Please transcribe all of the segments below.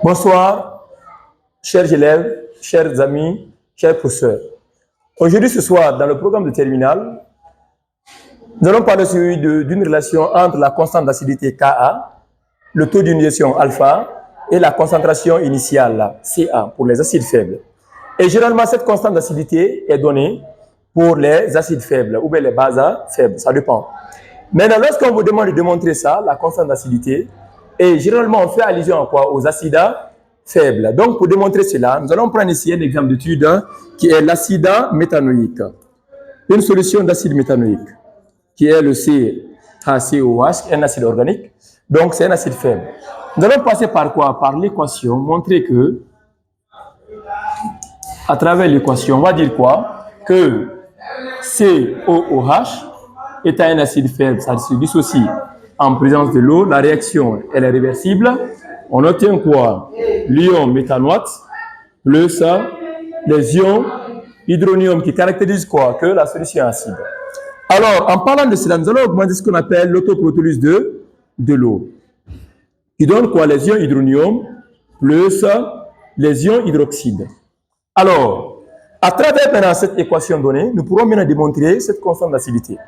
Bonsoir, chers élèves, chers amis, chers professeurs. Aujourd'hui, ce soir, dans le programme de terminale, nous allons parler d'une relation entre la constante d'acidité Ka, le taux d'ionisation alpha et la concentration initiale Ca pour les acides faibles. Et généralement, cette constante d'acidité est donnée pour les acides faibles ou bien les bases faibles, ça dépend. Maintenant, lorsqu'on vous demande de démontrer ça, la constante d'acidité, et généralement, on fait allusion à quoi? Aux acides faibles. Donc, pour démontrer cela, nous allons prendre ici un exemple d'étude qui est l'acide méthanoïque. Une solution d'acide méthanoïque, qui est le CaCOH, un acide organique. Donc, c'est un acide faible. Nous allons passer par quoi? Par l'équation, montrer que, à travers l'équation, on va dire quoi? Que COOH est un acide faible, ça se dissocie en présence de l'eau, la réaction elle est réversible. On obtient quoi? L'ion méthanoate plus les ions hydronium qui caractérisent quoi? Que la solution est acide. Alors, en parlant de cela, nous allons augmenter ce qu'on appelle l'autoprotolyse de l'eau. Qui donne quoi? Les ions hydronium plus les ions hydroxyde. Alors, à travers maintenant cette équation donnée, nous pourrons maintenant démontrer cette constante d'acidité.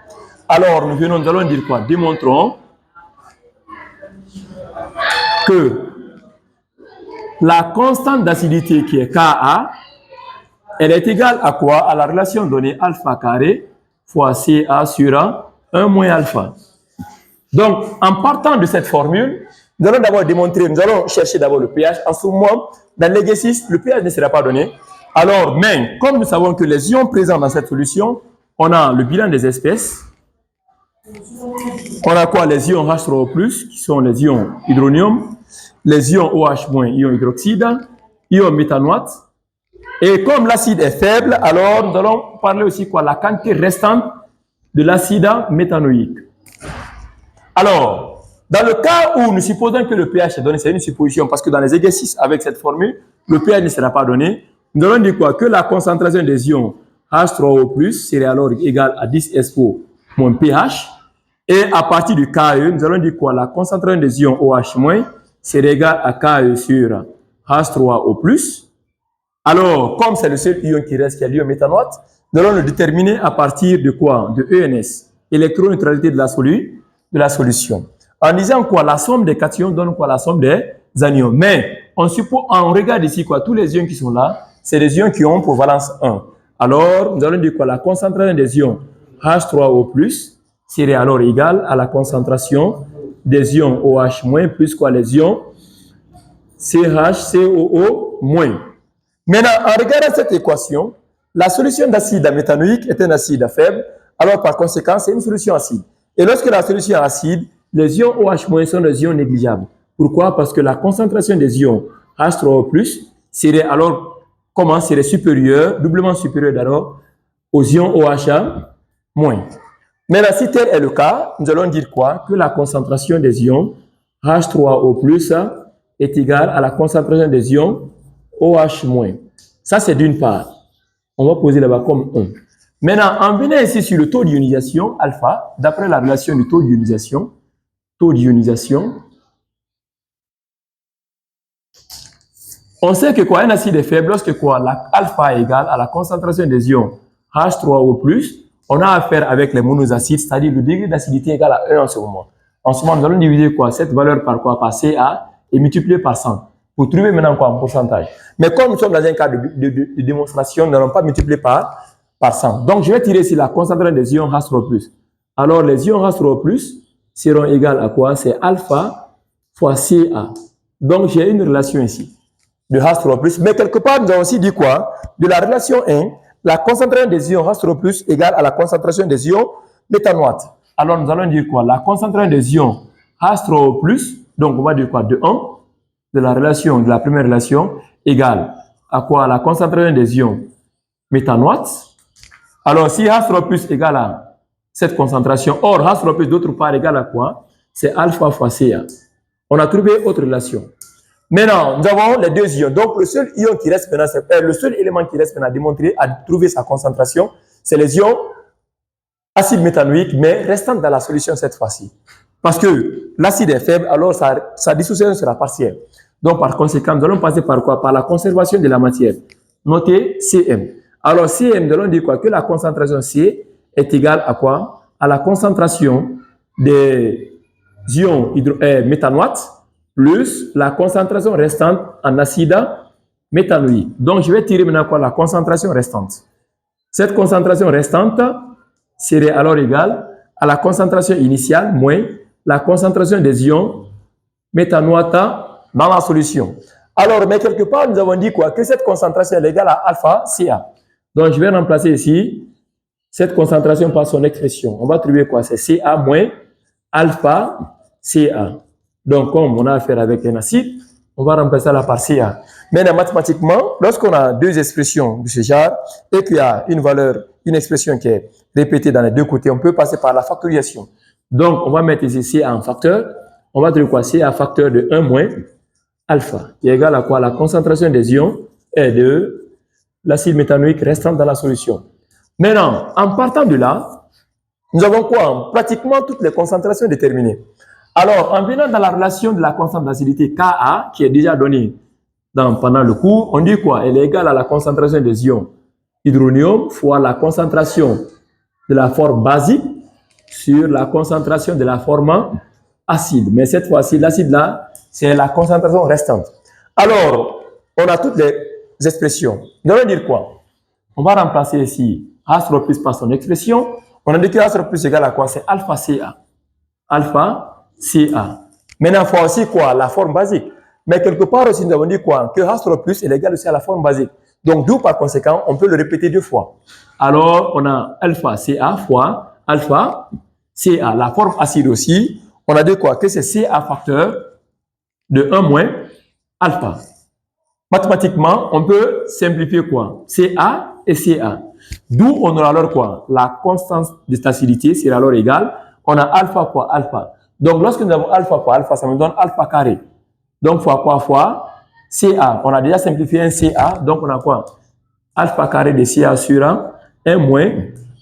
Alors, nous allons dire quoi? Démontrons que la constante d'acidité qui est Ka, elle est égale à quoi? À la relation donnée alpha carré fois Ca sur 1 moins alpha. Donc, en partant de cette formule, nous allons d'abord démontrer, nous allons chercher d'abord le pH. En ce moment, dans l'exercice, le pH ne sera pas donné. Alors, mais comme nous savons que les ions présents dans cette solution, on a le bilan des espèces. On a quoi? Les ions H3O+, qui sont les ions hydronium, les ions OH-, ions hydroxyde, ions méthanoate. Et comme l'acide est faible, alors nous allons parler aussi quoi? La quantité restante de l'acide méthanoïque. Alors, dans le cas où nous supposons que le pH est donné, c'est une supposition, parce que dans les exercices avec cette formule, le pH ne sera pas donné. Nous allons dire quoi? Que la concentration des ions H3O+, serait alors égale à 10 SO moins pH. Et à partir du Ke, nous allons dire quoi? La concentration des ions OH- serait égale à Ke sur H3O+. Alors, comme c'est le seul ion qui reste, qui est l'ion méthanoate, nous allons le déterminer à partir de quoi? De ENS, électroneutralité de la solution. En disant quoi? La somme des cations donne quoi? La somme des anions. Mais on regarde ici quoi? Tous les ions qui sont là, c'est des ions qui ont pour valence 1. Alors, nous allons dire quoi? La concentration des ions H3O+, serait alors égale à la concentration des ions OH- plus quoi? Les ions CHCOO-. Maintenant, en regardant cette équation, la solution d'acide méthanoïque est un acide faible, alors par conséquent, c'est une solution acide. Et lorsque la solution est acide, les ions OH- sont des ions négligeables. Pourquoi? Parce que la concentration des ions H3O+, serait alors, comment? Serait supérieure, doublement supérieure d'abord, aux ions OH-. Maintenant, si tel est le cas, nous allons dire quoi? Que la concentration des ions H3O+, est égale à la concentration des ions OH-. Ça, c'est d'une part. On va poser là-bas comme 1. Maintenant, en venant ici sur le taux d'ionisation, alpha, d'après la relation du taux d'ionisation, on sait que quoi? Un acide est faible lorsque quoi? Alpha est égal à la concentration des ions H3O+, on a affaire avec les monoacides, c'est-à-dire le degré d'acidité égal à 1 en ce moment. En ce moment, nous allons diviser quoi? Cette valeur par quoi? Par Ca et multiplier par 100. Pour trouver maintenant quoi? Un pourcentage. Mais comme nous sommes dans un cas de démonstration, nous n'allons pas multiplier par 100. Donc, je vais tirer ici la concentration des ions H3O+. Alors, les ions H3O+, seront égales à quoi? C'est alpha fois Ca. Donc, j'ai une relation ici de H3O+. Mais quelque part, nous avons aussi dit quoi? De la relation 1, la concentration des ions H3O+ égale à la concentration des ions méthanoate. Alors, nous allons dire quoi? La concentration des ions H3O+, donc on va dire quoi? De 1, de la première relation, égale à quoi? La concentration des ions méthanoate. Alors, si H3O+ égale à cette concentration, or H3O+ d'autre part égale à quoi? C'est alpha fois Ca. On a trouvé autre relation. Maintenant, nous avons les deux ions. Donc, le seul ion qui reste maintenant, le seul élément qui reste maintenant à démontrer, à trouver sa concentration, c'est les ions acide méthanoïque, mais restant dans la solution cette fois-ci. Parce que l'acide est faible, alors sa dissociation sera partielle. Donc, par conséquent, nous allons passer par quoi? Par la conservation de la matière. Notez Cm. Alors, Cm, nous allons dire quoi? Que la concentration C est égale à quoi? À la concentration des ions méthanoates plus la concentration restante en acide méthanoïque. Donc, je vais tirer maintenant quoi? La concentration restante. Cette concentration restante serait alors égale à la concentration initiale moins la concentration des ions méthanoates dans la solution. Alors, mais quelque part, nous avons dit quoi? Que cette concentration est égale à alpha Ca. Donc, je vais remplacer ici cette concentration par son expression. On va trouver quoi? C'est Ca moins alpha Ca. Donc, comme on a affaire avec un acide, on va remplacer la par Ca. Maintenant, mathématiquement, lorsqu'on a deux expressions de ce genre et qu'il y a une valeur, une expression qui est répétée dans les deux côtés, on peut passer par la factorisation. Donc, on va mettre ici Ca en facteur. On va trouver quoi? Ca facteur de 1 moins alpha, qui est égal à quoi? La concentration des ions et de l'acide méthanoïque restant dans la solution. Maintenant, en partant de là, nous avons quoi? Pratiquement toutes les concentrations déterminées. Alors, en venant dans la relation de la constante d'acidité Ka, qui est déjà donnée pendant le cours, on dit quoi? Elle est égale à la concentration des ions hydronium fois la concentration de la forme basique sur la concentration de la forme acide. Mais cette fois-ci, l'acide là, c'est la concentration restante. Alors, on a toutes les expressions. Nous allons dire quoi? On va remplacer ici H plus par son expression. On a dit que H plus égale à quoi? C'est alpha Ca. Alpha Ca. Maintenant, il faut aussi quoi? La forme basique. Mais quelque part aussi, nous avons dit quoi? Que H plus est égal aussi à la forme basique. Donc, d'où par conséquent, on peut le répéter deux fois. Alors, on a alpha Ca fois alpha Ca. La forme acide aussi, on a dit quoi? Que c'est Ca facteur de 1 moins alpha. Mathématiquement, on peut simplifier quoi? Ca et Ca. D'où on aura alors quoi? La constante de stabilité sera alors égale. On a alpha fois alpha. Donc, lorsque nous avons alpha fois alpha, ça nous donne alpha carré. Donc, fois quoi? Fois Ca. On a déjà simplifié un Ca. Donc, on a quoi? Alpha carré de Ca sur 1 moins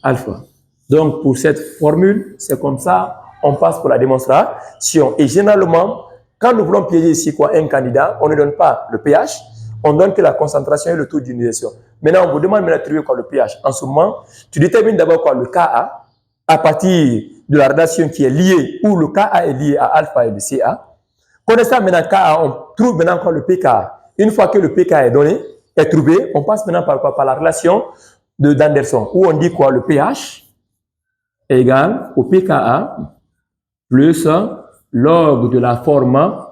alpha. Donc, pour cette formule, c'est comme ça, on passe pour la démonstration. Et généralement, quand nous voulons piéger ici quoi, un candidat, on ne donne pas le pH, on donne que la concentration et le taux d'ionisation. Maintenant, on vous demande de trouver quoi le pH. En ce moment, tu détermines d'abord quoi le Ka à partir de la relation qui est liée, où le Ka est lié à alpha et le Ca. Connaissant maintenant Ka, on trouve maintenant quoi le pKa. Une fois que le pKa est donné, est trouvé, on passe maintenant par quoi? Par la relation d'Anderson, où on dit quoi? Le pH est égal au pKa plus log de la forme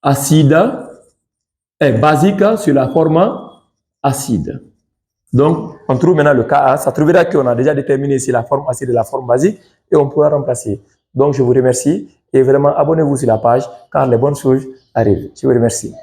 acide est basique sur la forme acide. Donc, on trouve maintenant le Ka. Ça trouvera qu'on a déjà déterminé ici la forme acide et la forme basique et on pourra remplacer. Donc, je vous remercie et vraiment abonnez-vous sur la page car les bonnes choses arrivent. Je vous remercie.